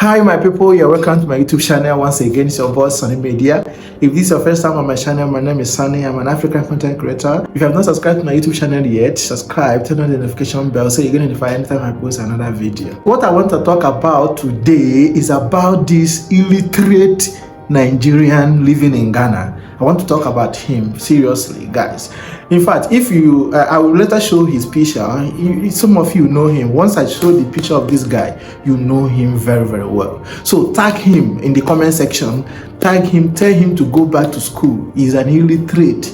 Hi my people, you're welcome to my YouTube channel once again. It's your boy Sunny Media. If this is your first time on my channel, my name is Sunny. I'm an African content creator. If you have not subscribed to my YouTube channel yet, subscribe, turn on the notification bell so you're going to notify anytime I post another video. What I want to talk about today is about this illiterate Nigerian living in Ghana. I want to talk about him seriously, guys. In fact, if you I will later show his picture. Some of you know him. Once I show the picture of this guy, you know him very, very well. So tag him in the comment section. Tag him, tell him to go back to school. He's an illiterate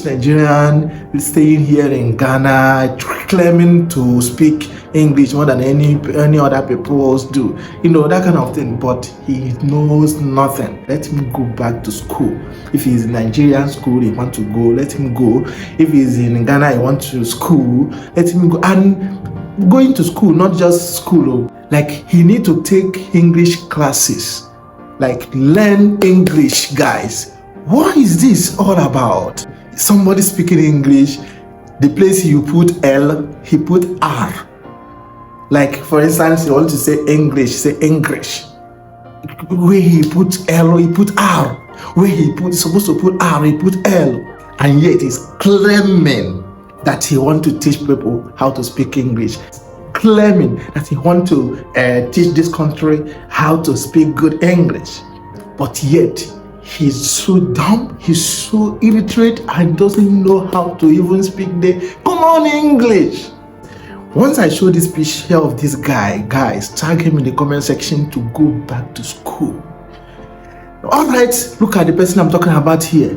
Nigerian staying here in Ghana, claiming to speak English more than any other people do, that kind of thing. But he knows nothing. Let him go back to school. If he's in Nigerian school, he wants to go, let him go. If he's in Ghana, he wants to school, let him go. And going to school, not just school, like he need to take English classes, like learn English, guys. What is this all about? Somebody speaking English, the place you put L, he put R. Like, for instance, you want to say English, say English. Where he put L, he put R. Where he supposed to put R, he put L. And yet he's claiming that he want to teach people how to speak English. Claiming that he want to teach this country how to speak good English. But yet, he's so dumb, he's so illiterate, and doesn't know how to even speak the common English. Once I show this picture of this guy, guys, tag him in the comment section to go back to school. Alright, look at the person I'm talking about here.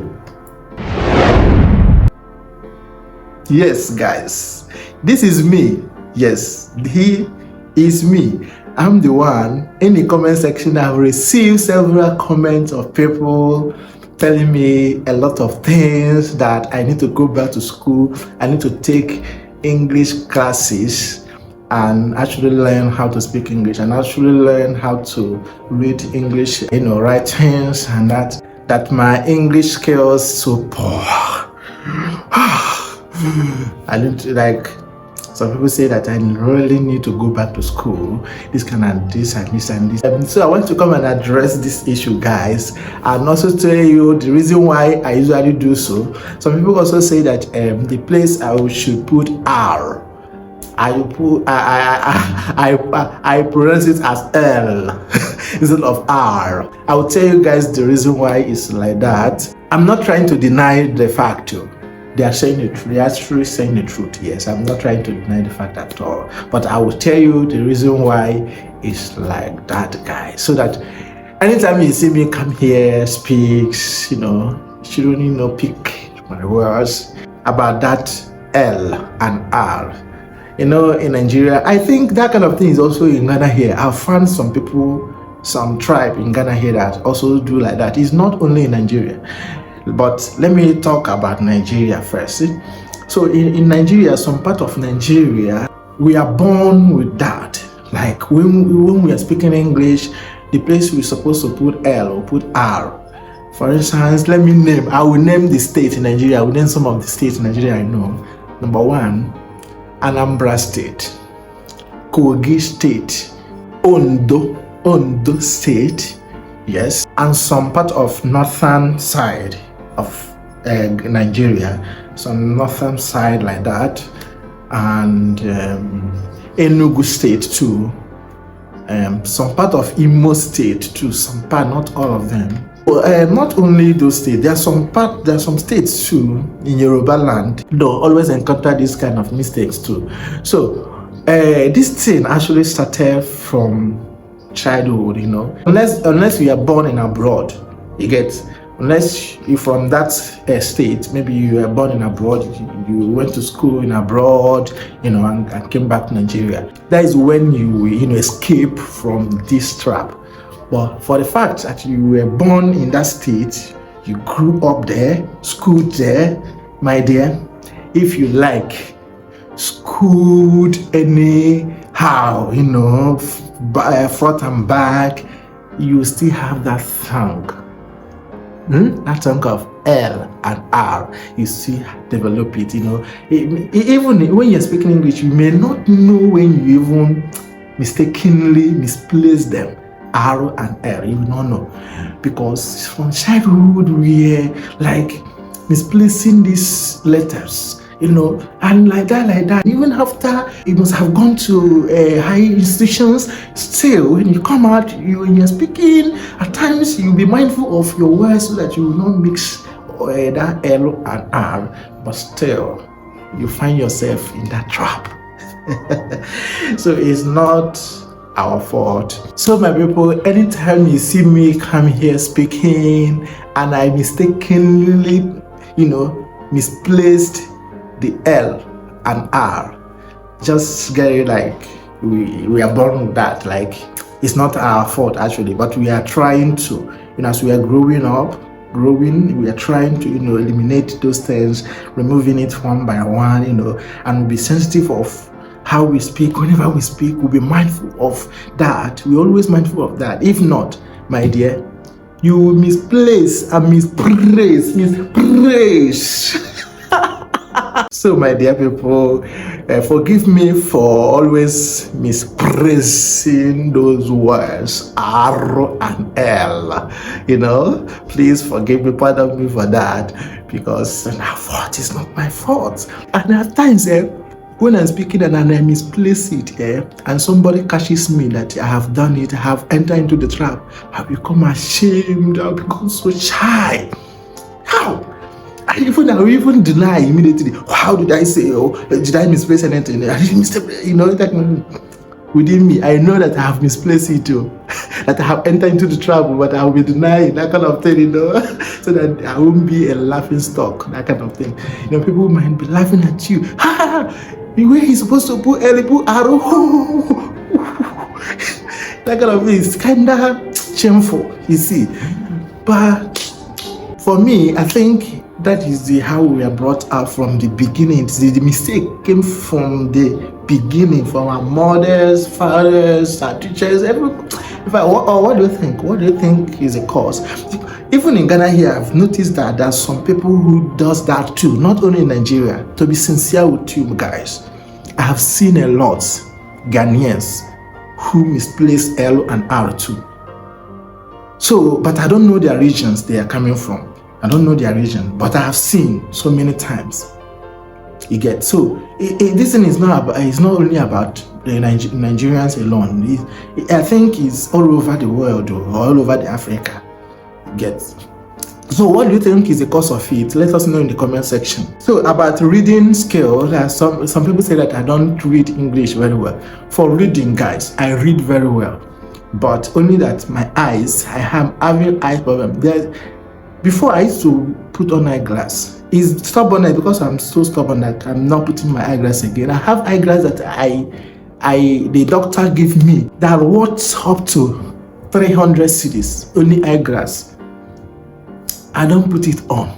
Yes, guys, this is me. Yes, he is me. I'm the one. In the comment section, I've received several comments of people telling me a lot of things, that I need to go back to school, I need to take English classes and actually learn how to speak English and actually learn how to read English, writings, and that my English skills so poor. I need to, like, some people say that I really need to go back to school, this and this and this and this. So I want to come and address this issue, guys, and also tell you the reason why I usually do so. Some people also say that the place I should put R, I pronounce it as L instead of R. I will tell you guys the reason why it's like that. I'm not trying to deny the fact too. They are saying the truth. They are actually saying the truth. Yes, I'm not trying to deny the fact at all. But I will tell you the reason why it's like that, guys. So that anytime you see me come here, speaks, you shouldn't pick my words about that L and R. In Nigeria, I think that kind of thing is also in Ghana here. I've found some people, some tribe in Ghana here that also do like that. It's not only in Nigeria. But let me talk about Nigeria first. So in Nigeria, some part of Nigeria, we are born with that. Like when we are speaking English, the place we're supposed to put L or put R. For instance, I will name the state in Nigeria. I will name some of the states in Nigeria I know. Number 1, Anambra State, Kogi State, Ondo State, yes, and some part of northern side of Nigeria, some northern side like that, and Enugu State too, some part of Imo State too, some part, not all of them. Not only those states, there are some states too in Yoruba land. They'll always encounter this kind of mistakes too. So this thing actually started from childhood, unless you are born in abroad, unless you're from that state, maybe you were born in abroad, you went to school in abroad, and came back to Nigeria. That is when you escape from this trap. But for the fact that you were born in that state, you grew up there, schooled there, my dear, if you like, schooled anyhow, front and back, you still have that tongue. That tongue of L and R, you still develop it, even when you're speaking English, you may not know when you even mistakenly misplace them, R and L. You will not know, because from childhood we are like misplacing these letters, and like that. Even after you must have gone to high institutions, still when you come out, when you're speaking, at times you'll be mindful of your words so that you will not mix that L and R, but still you find yourself in that trap. So it's not our fault. So my people, anytime you see me come here speaking and I mistakenly, misplaced the L and R, just get it, like we are born with that. Like, it's not our fault actually, but we are trying to, as we are growing, we are trying to eliminate those things, removing it one by one, and be sensitive of how we speak. Whenever we speak, we'll be mindful of that. We're always mindful of that. If not, my dear, you will misplace and mispraise. So my dear people, forgive me for always mispraising those words R and L. Please forgive me, pardon me for that, because our fault is not my fault. And at times, when I'm speaking and I misplace it, and somebody catches me that I have done it, I have entered into the trap, I become ashamed, I become so shy. How? I even deny immediately. How did I say? Did I misplace anything? I didn't misplace. That within me, I know that I have misplaced it too. That I have entered into the trap, but I will be denying that kind of thing, so that I won't be a laughing stock, that kind of thing. People might be laughing at you. The way he's supposed to put L, put arrow. That kind of thing is kinda shameful, you see. But for me, I think that is how we are brought up from the beginning. The mistake came from the beginning, from our mothers, fathers, our teachers, everyone. What do you think? What do you think is the cause? Even in Ghana here, I've noticed that there's some people who does that too, not only in Nigeria. To be sincere with you guys, I have seen a lot Ghanaians who misplace L and R too. So, but I don't know their regions they are coming from. I don't know their region, but I have seen so many times. You get, so this thing is not only about the Nigerians alone. I think it's all over the world, or all over the Africa. You get. So what do you think is the cause of it? Let us know in the comment section. So about reading skill, some people say that I don't read English very well. For reading, guys, I read very well, but only that my eyes, I am having eye problem. Before I used to put on eyeglass. It's stubborn because I'm so stubborn that I'm not putting my eyeglass again. I have eyeglass that the doctor gave me that worth up to 300 cedis, only eyeglass. I don't put it on.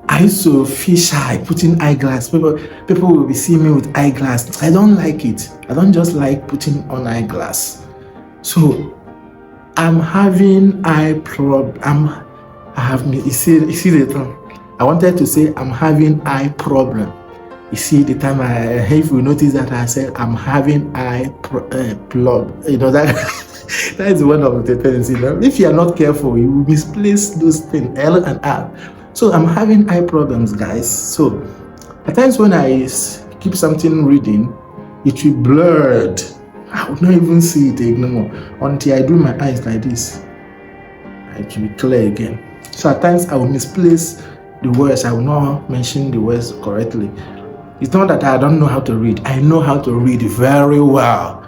I used to feel shy putting eyeglass. People will be seeing me with eyeglass. I don't like it. I don't just like putting on eyeglass. So I'm having eye problem. You see the thing. I wanted to say I'm having eye problem. You see the time if you notice that I said I'm having eye problem, that is one of the things. If you are not careful, you will misplace those things, L and R. So I'm having eye problems, guys. So at times when I keep something reading, it will blurred. I would not even see it anymore until I do my eyes like this. It will be clear again. So at times I will misplace the words. I will not mention the words correctly. It's not that I don't know how to read. I know how to read very well,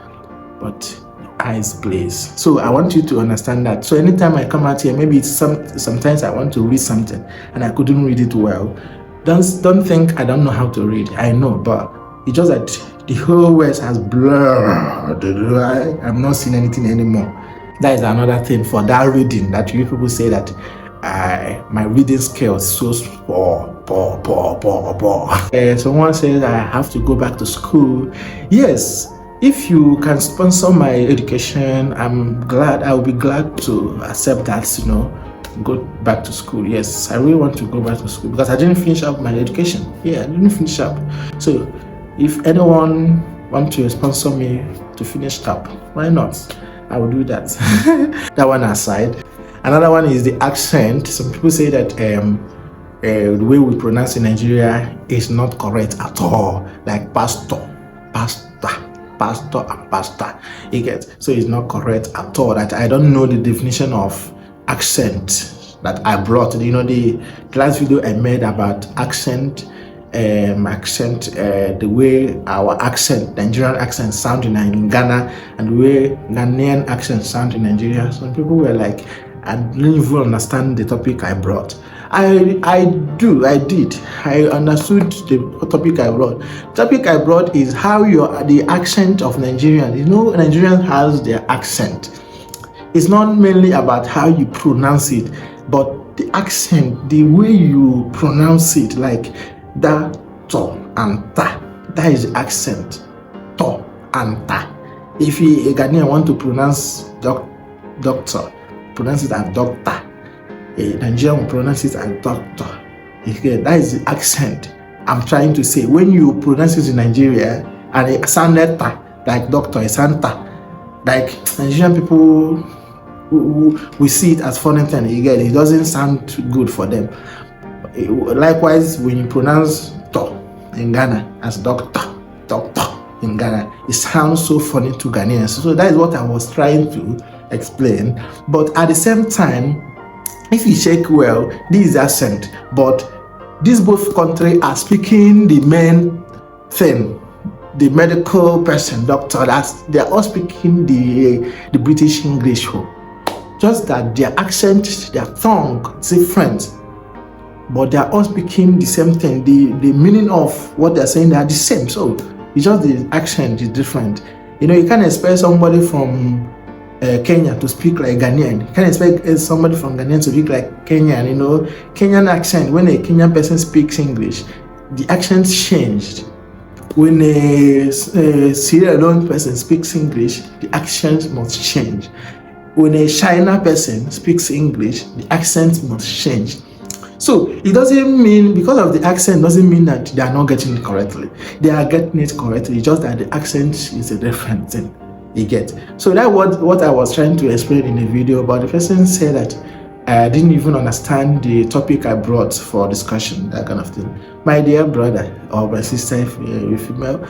but eyes please. So I want you to understand that. So anytime I come out here, maybe it's sometimes I want to read something and I couldn't read it well. Don't think I don't know how to read. I know, but it's just that the whole words has blurred. I'm not seeing anything anymore. That is another thing for that reading that you people say that my reading skills so poor. Someone says I have to go back to school. Yes, if you can sponsor my education, I will be glad to accept that, go back to school. Yes, I really want to go back to school because I didn't finish up my education. Yeah, I didn't finish up. So if anyone want to sponsor me to finish up, why not? I will do that. That one aside. Another one is the accent. Some people say that the way we pronounce in Nigeria is not correct at all. Like pastor, and pastor. You get? So it's not correct at all. That I don't know the definition of accent that I brought. You know, the last video I made about accent, the way our accent, Nigerian accent sound in Ghana, and the way Ghanaian accent sound in Nigeria. Some people were like, I didn't even understand the topic I brought. I did. I understood the topic I brought. The topic I brought is how the accent of Nigerian. You know, Nigerian has their accent. It's not mainly about how you pronounce it, but the accent, the way you pronounce it, like da, to, and ta. That is the accent. To and ta. If a Ghanaian want to pronounce doctor, pronounce it as doctor. A Nigerian will pronounce it as doctor. That is the accent I'm trying to say. When you pronounce it in Nigeria and it sounded like doctor, it sounded like Nigerian people we see it as foreign thing. It doesn't sound good for them. Likewise, when you pronounce to in Ghana as doctor in Ghana, it sounds so funny to Ghanaians. So that is what I was trying to explain. But at the same time, if you check well, this is accent, but these both countries are speaking the main thing, the medical person, doctor. They are all speaking the British English. Just that their accent, their tongue is different, but they are all speaking the same thing. The meaning of what they are saying, they are the same. So it's just the accent is different. You know, you can't expect somebody from Kenya to speak like Ghanaian. You can't expect somebody from Ghanaian to speak like Kenyan. You know, Kenyan accent, when a Kenyan person speaks English, the accent changed. When a Sierra Leone person speaks English, the accent must change. When a China person speaks English, the accent must change. So it doesn't mean, because of the accent, doesn't mean that they are not getting it correctly. They are getting it correctly, just that the accent is a different thing. You get. So that's what I was trying to explain in the video, but the person said that I didn't even understand the topic I brought for discussion, that kind of thing. My dear brother or my sister, if you're female,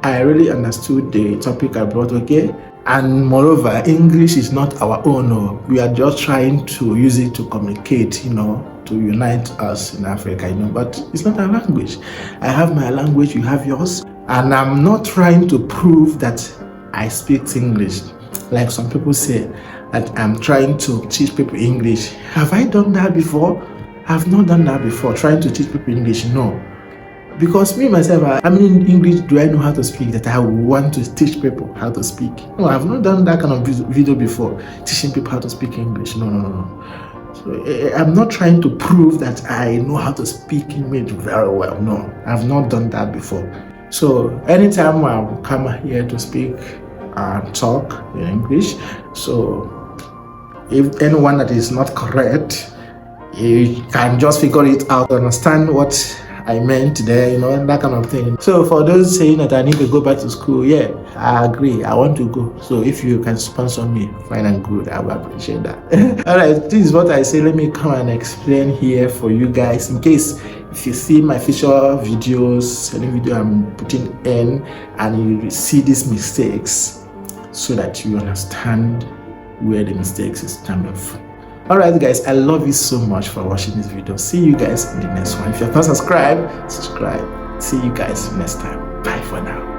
I really understood the topic I brought, okay? And moreover, English is not our own. No. We are just trying to use it to communicate, you know, to unite us in Africa, you know, but it's not our language. I have my language, you have yours, and I'm not trying to prove that I speak English, like some people say that I'm trying to teach people English. Have I done that before? I've not done that before, trying to teach people English, no. Because me myself, I mean, English, do I know how to speak that I want to teach people how to speak? No, I've not done that kind of video before, teaching people how to speak English. No. So I'm not trying to prove that I know how to speak English very well. No, I've not done that before. So anytime I will come here to speak and talk in English, so if anyone that is not correct, you can just figure it out, understand what I meant there, you know, that kind of thing. So for those saying that I need to go back to school, yeah, I agree, I want to go. So if you can sponsor me, fine and good, I will appreciate that. All right, this is what I say. Let me come and explain here for you guys, in case if you see my future videos, any video I'm putting in, and you see these mistakes, so that you understand where the mistakes is coming from. Alright guys, I love you so much for watching this video. See you guys in the next one. If you're not subscribed, subscribe. See you guys next time. Bye for now.